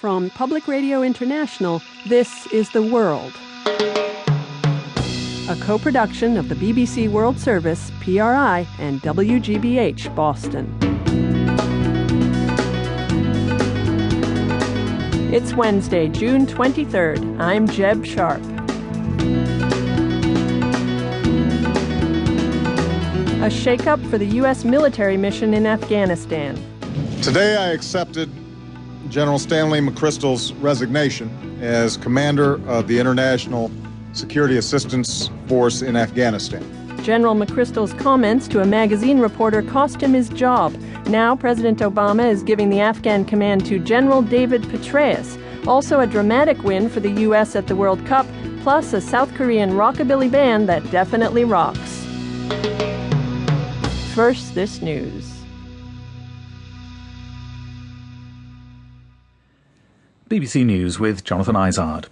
From Public Radio International, this is The World, a co-production of the BBC World Service, PRI, and WGBH Boston. It's Wednesday, June 23rd. I'm Jeb Sharp. A shakeup for the U.S. military mission in Afghanistan. Today I accepted General Stanley McChrystal's resignation as commander of the International Security Assistance Force in Afghanistan. General McChrystal's comments to a magazine reporter cost him his job. Now President Obama is giving the Afghan command to General David Petraeus. Also a dramatic win for the U.S. at the World Cup, plus a South Korean rockabilly band that definitely rocks. First, this news. BBC News with Jonathan Izard.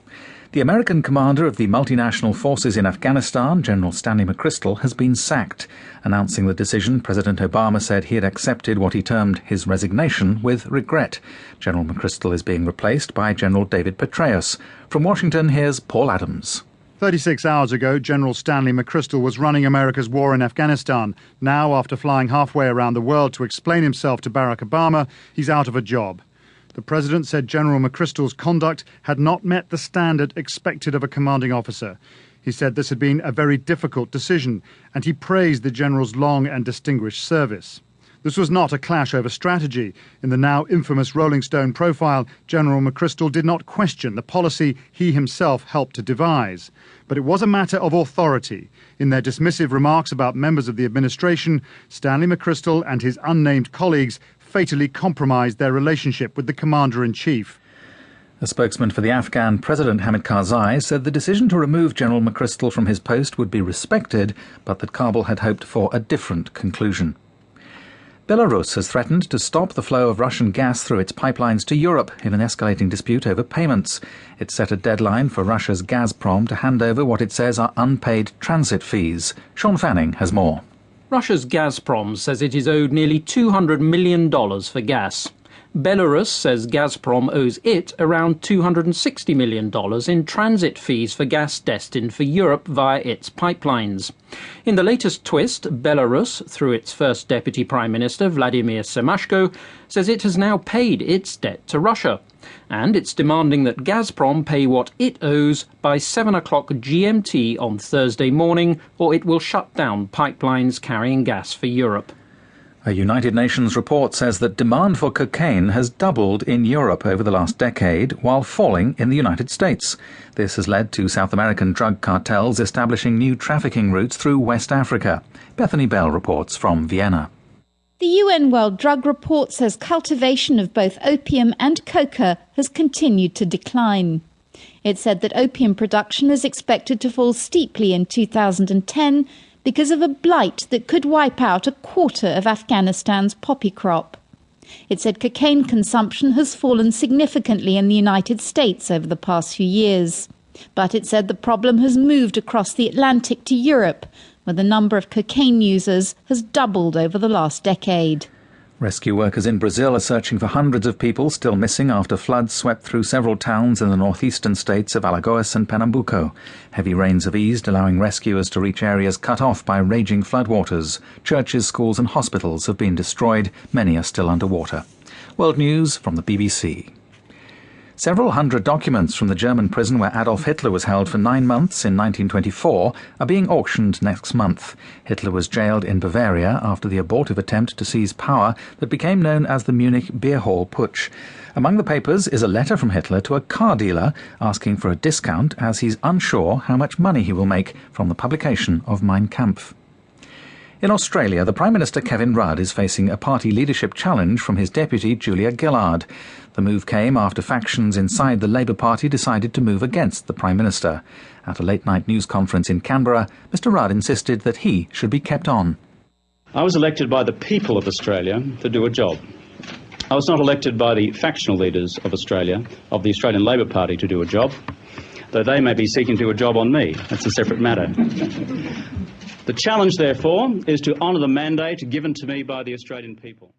The American commander of the multinational forces in Afghanistan, General Stanley McChrystal, has been sacked. Announcing the decision, President Obama said he had accepted what he termed his resignation with regret. General McChrystal is being replaced by General David Petraeus. From Washington, here's Paul Adams. 36 hours ago, General Stanley McChrystal was running America's war in Afghanistan. Now, after flying halfway around the world to explain himself to Barack Obama, he's out of a job. The president said General McChrystal's conduct had not met the standard expected of a commanding officer. He said this had been a very difficult decision, and he praised the general's long and distinguished service. This was not a clash over strategy. In the now infamous Rolling Stone profile, General McChrystal did not question the policy he himself helped to devise. But it was a matter of authority. In their dismissive remarks about members of the administration, Stanley McChrystal and his unnamed colleagues fatally compromised their relationship with the Commander-in-Chief. A spokesman for the Afghan President Hamid Karzai said the decision to remove General McChrystal from his post would be respected, but that Kabul had hoped for a different conclusion. Belarus has threatened to stop the flow of Russian gas through its pipelines to Europe in an escalating dispute over payments. It set a deadline for Russia's Gazprom to hand over what it says are unpaid transit fees. Sean Fanning has more. Russia's Gazprom says it is owed nearly $200 million for gas. Belarus says Gazprom owes it around $260 million in transit fees for gas destined for Europe via its pipelines. In the latest twist, Belarus, through its first Deputy Prime Minister, Vladimir Semashko, says it has now paid its debt to Russia. And it's demanding that Gazprom pay what it owes by 7 o'clock GMT on Thursday morning, or it will shut down pipelines carrying gas for Europe. A United Nations report says that demand for cocaine has doubled in Europe over the last decade, while falling in the United States. This has led to South American drug cartels establishing new trafficking routes through West Africa. Bethany Bell reports from Vienna. The UN World Drug Report says cultivation of both opium and coca has continued to decline. It said that opium production is expected to fall steeply in 2010 because of a blight that could wipe out a quarter of Afghanistan's poppy crop. It said cocaine consumption has fallen significantly in the United States over the past few years. But it said the problem has moved across the Atlantic to Europe, where the number of cocaine users has doubled over the last decade. Rescue workers in Brazil are searching for hundreds of people still missing after floods swept through several towns in the northeastern states of Alagoas and Pernambuco. Heavy rains have eased, allowing rescuers to reach areas cut off by raging floodwaters. Churches, schools and hospitals have been destroyed. Many are still underwater. World News from the BBC. Several hundred documents from the German prison where Adolf Hitler was held for 9 months in 1924 are being auctioned next month. Hitler was jailed in Bavaria after the abortive attempt to seize power that became known as the Munich Beer Hall Putsch. Among the papers is a letter from Hitler to a car dealer asking for a discount as he's unsure how much money he will make from the publication of Mein Kampf. In Australia, the Prime Minister Kevin Rudd is facing a party leadership challenge from his deputy Julia Gillard. The move came after factions inside the Labour Party decided to move against the Prime Minister. At a late-night news conference in Canberra, Mr Rudd insisted that he should be kept on. I was elected by the people of Australia to do a job. I was not elected by the factional leaders of Australia, of the Australian Labour Party, to do a job, though they may be seeking to do a job on me. That's a separate matter. The challenge, therefore, is to honour the mandate given to me by the Australian people.